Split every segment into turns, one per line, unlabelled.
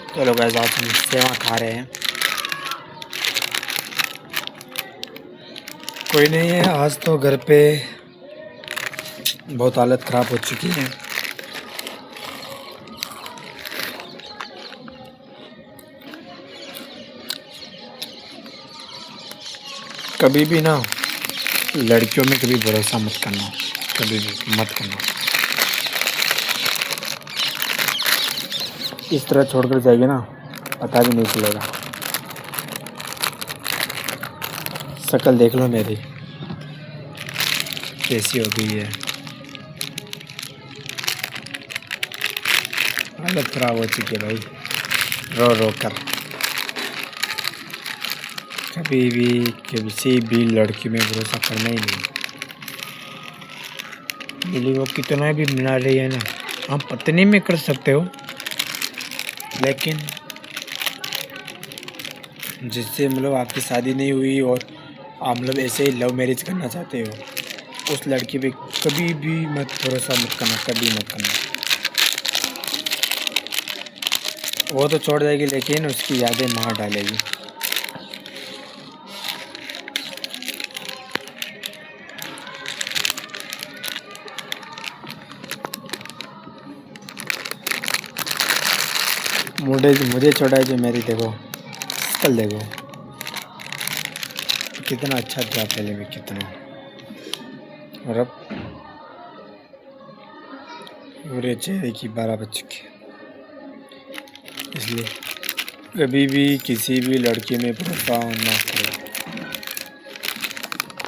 चलो गाइस आज हम सेवा खा रहे हैं। कोई नहीं है, आज तो घर पे बहुत हालत ख़राब हो चुकी है। कभी भी ना लड़कियों में कभी भरोसा मत करना, कभी भी मत करना। इस तरह छोड़कर जाएगी ना, पता भी नहीं चलेगा। शक्ल देख लो मेरी कैसी हो गई है, हालत ख़राब हो चुकी है भाई, रो रो कर। कभी भी किसी भी लड़की में भरोसा करना ही नहीं। मिली वो कितना भी मिला रही है ना, आप पत्नी में कर सकते हो, लेकिन जिससे मतलब आपकी शादी नहीं हुई और आप मतलब ऐसे ही लव मैरिज करना चाहते हो, उस लड़की पे कभी भी मत भरोसा मत करना, कभी मत करना। वो तो छोड़ जाएगी लेकिन उसकी यादें मार डालेगी। मुझे छोड़ा है जो मेरी, देखो कल देखो कितना अच्छा था पहले भी, कितना। और अब पूरे चेहरे की 12 बज चुकी है। इसलिए कभी भी किसी भी लड़की में भरोसा ना करो।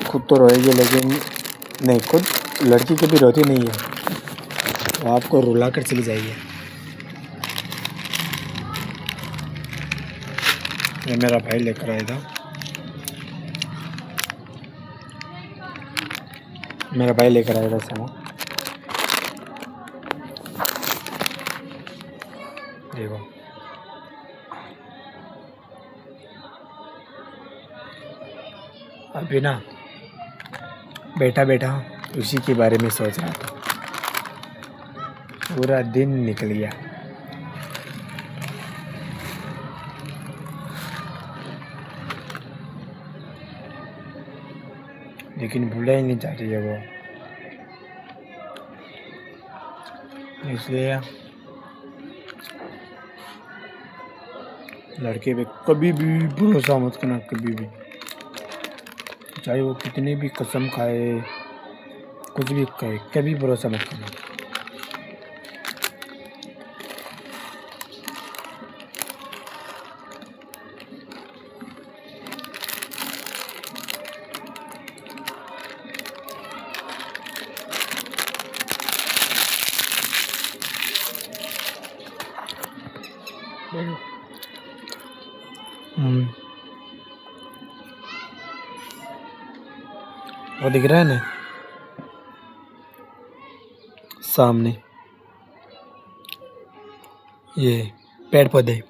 खुद तो रोएगी लेकिन नहीं, खुद लड़की कभी रोती नहीं है, वो आपको रुला कर चली जाएगी। ये मेरा भाई लेकर आया था, मेरा भाई लेकर आया था सामान। देखो अभी ना बैठा बैठा उसी के बारे में सोच रहा था, पूरा दिन निकल गया। लेकिन भूला ही नहीं जा रही है वो, इसलिए लड़के पे कभी भी भरोसा मत करना, कभी भी, चाहे वो कितनी भी कसम खाए, कुछ भी कहे, कभी भरोसा मत करना। वो दिख रहा है ना सामने, ये पेड़ पौधे,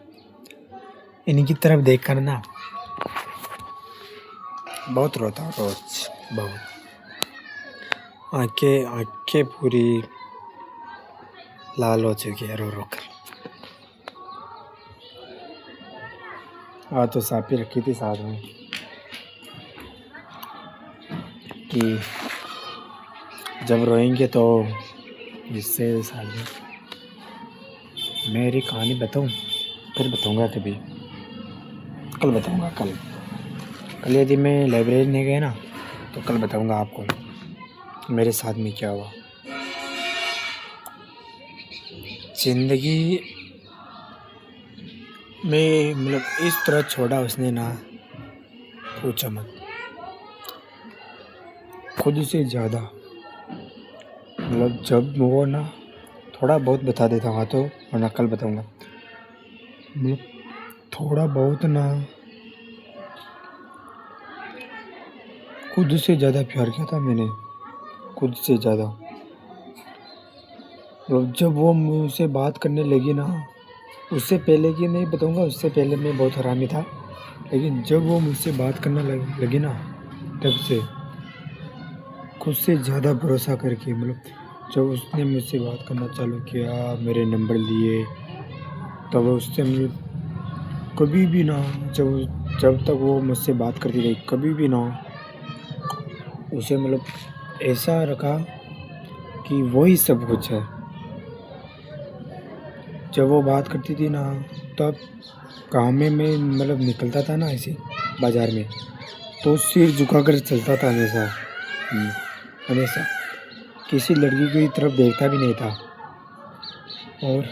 इन्हीं की तरफ देख कर ना बहुत रोता हूँ रोज, बहुत। आंखें पूरी लाल हो चुकी है रो रो कर। तो सापी रखी थी साथ में कि जब रोएंगे तो इससे साथ में। मेरी कहानी बताऊं, फिर बताऊंगा कभी, कल बताऊंगा। कल यदि मैं लाइब्रेरी नहीं गया ना, तो कल बताऊंगा आपको मेरे साथ में क्या हुआ। ज़िंदगी में मतलब इस तरह छोड़ा उसने ना, पूछो मत। खुद से ज़्यादा मतलब जब वो ना थोड़ा बहुत बता देता हूँ तो, वरना कल बताऊंगा। मतलब थोड़ा बहुत ना खुद से ज़्यादा प्यार किया था मैंने, खुद से ज़्यादा। मतलब जब वो मुझसे बात करने लगी ना, उससे पहले की नहीं बताऊंगा, उससे पहले मैं बहुत हरामी था, लेकिन जब वो मुझसे बात करने लगी ना, तब से खुद से ज़्यादा भरोसा करके, मतलब जब उसने मुझसे बात करना चालू किया, मेरे नंबर लिए, तब उससे कभी भी ना, जब तक वो मुझसे बात करती रही, कभी भी ना उसे ऐसा रखा कि वो ही सब कुछ है। जब वो बात करती थी ना, तब काम में मैं निकलता था ना ऐसे बाज़ार में, तो सिर झुकाकर चलता था हमेशा। हमेशा किसी लड़की की तरफ देखता भी नहीं था, और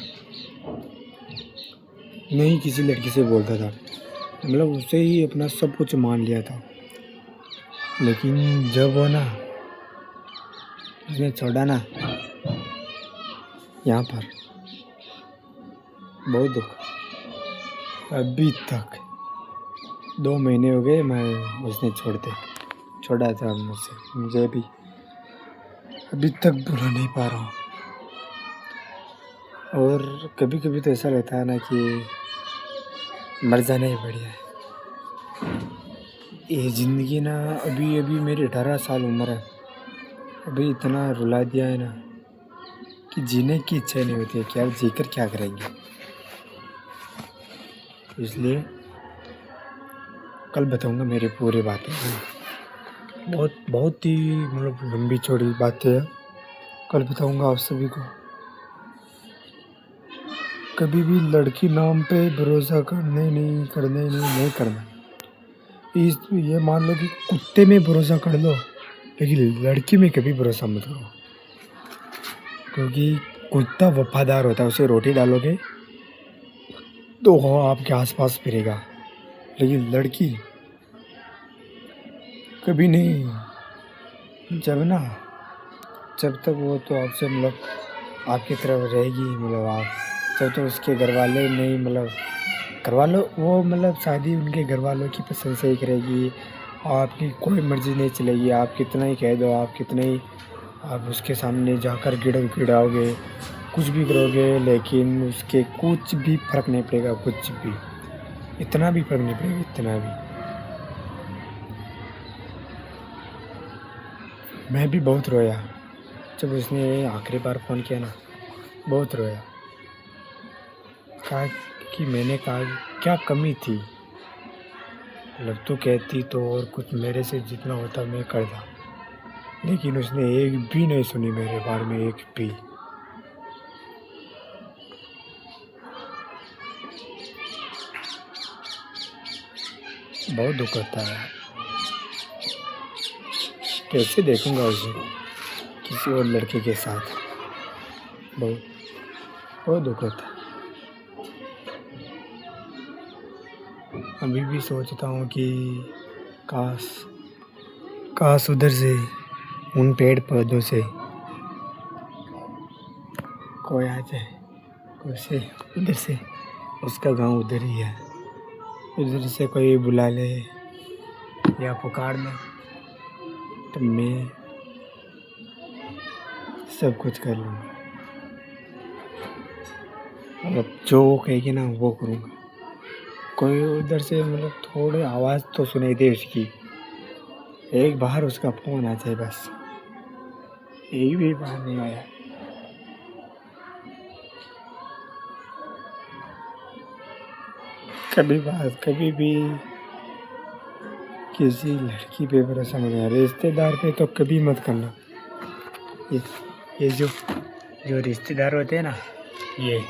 नहीं किसी लड़की से बोलता था। उसे ही अपना सब कुछ मान लिया था। लेकिन जब वो ना उसने छोड़ा ना, यहाँ पर बहुत दुख। अभी तक 2 महीने हो गए उसने छोड़ा था मुझसे। मुझे भी अभी तक भुला नहीं पा रहा हूँ। और कभी कभी तो ऐसा लगता है ना कि मर जाना ही बढ़िया है। ये ज़िंदगी ना, अभी अभी मेरी 18 साल उम्र है, अभी इतना रुला दिया है ना कि जीने की इच्छा नहीं होती है कि यार जीकर क्या करेंगे। इसलिए कल बताऊंगा मेरी पूरी बातें। बहुत ही लंबी चौड़ी बातें हैं, कल बताऊंगा आप सभी को। कभी भी लड़की नाम पे भरोसा नहीं करना। ये मान लो कि कुत्ते में भरोसा कर लो, लेकिन लड़की में कभी भरोसा मत करो, क्योंकि कुत्ता वफादार होता है। उसे रोटी डालोगे तो वो आपके आसपास फिरेगा, लेकिन लड़की कभी नहीं। जब तक वो तो आपसे आपकी तरफ रहेगी, आप जब तक उसके घर वाले नहीं वो शादी उनके घर वालों की पसंद से ही करेगी। आपकी कोई मर्ज़ी नहीं चलेगी। आप कितना ही कह दो, आप उसके सामने जाकर गिड़ाओगे, कुछ भी करोगे, लेकिन उसके कुछ भी फ़र्क नहीं पड़ेगा, कुछ भी, इतना भी फ़र्क नहीं पड़ेगा, इतना भी। मैं भी बहुत रोया जब उसने आखिरी बार फ़ोन किया ना, बहुत रोया। मैंने कहा क्या कमी थी, तू कहती तो और कुछ मेरे से जितना होता मैं करता, लेकिन उसने एक भी नहीं सुनी मेरे बारे में, एक भी। बहुत दुख होता है। कैसे देखूंगा उसे किसी और लड़के के साथ, बहुत दुख होता है। अभी भी सोचता हूँ कि काश उधर से, उन पेड़ पौधों से कोई आ जाए, उधर से, उसका गांव उधर ही है, उधर से कोई बुला ले या पुकार ले, तो मैं सब कुछ कर लूँगा। जो वो कहेगी ना वो करूँगा। कोई उधर से थोड़ी आवाज़ तो सुनाई दे उसकी, एक बार उसका फ़ोन आ जाए बस। एक भी बार नहीं आया। कभी भी किसी लड़की पे भरोसा मत करना, रिश्तेदार पे तो कभी मत करना। ये जो रिश्तेदार होते हैं ना, ये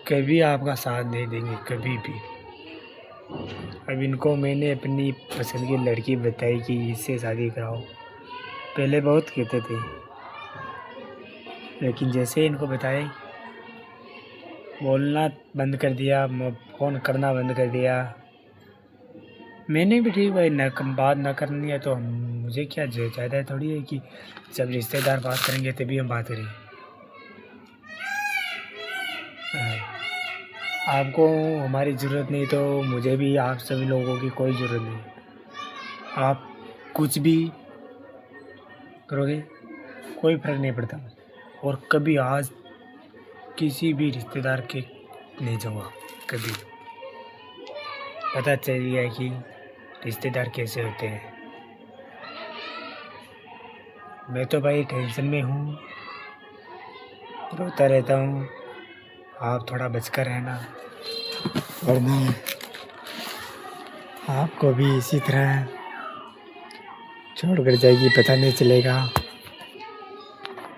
कभी आपका साथ नहीं देंगे, कभी भी। अब इनको मैंने अपनी पसंद की लड़की बताई कि इससे शादी कराओ, पहले बहुत कहते थे, लेकिन जैसे इनको बताया, बोलना बंद कर दिया, फ़ोन करना बंद कर दिया। मैंने भी ठीक भाई, बात ना करनी है तो मुझे क्या ज़्यादा थोड़ी है कि जब रिश्तेदार बात करेंगे तभी हम बात करेंगे। आपको हमारी ज़रूरत नहीं तो मुझे भी आप सभी लोगों की कोई ज़रूरत नहीं। आप कुछ भी करोगे कोई फ़र्क नहीं पड़ता। और कभी आज किसी भी रिश्तेदार के नहीं जाऊँगा, कभी। पता चल गया कि रिश्तेदार कैसे होते हैं। मैं तो भाई टेंशन में हूँ, रोता रहता हूँ, आप थोड़ा बचकर रहना, वरना आपको भी इसी तरह छोड़ कर जाएगी, पता नहीं चलेगा।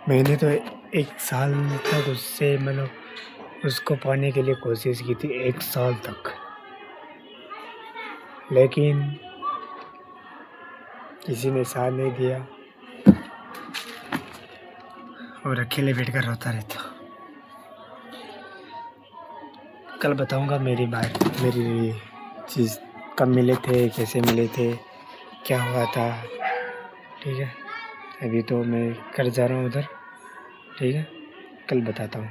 मैंने तो 1 साल तक उससे मतलब उसको पाने के लिए कोशिश की थी, 1 साल तक, लेकिन किसी ने साथ नहीं दिया और अकेले बैठकर रोता रहता। कल बताऊंगा मेरी चीज़, कब मिले थे, कैसे मिले थे, क्या हुआ था, ठीक है। अभी तो मैं कर जा रहा हूँ उधर, ठीक है, कल बताता हूँ।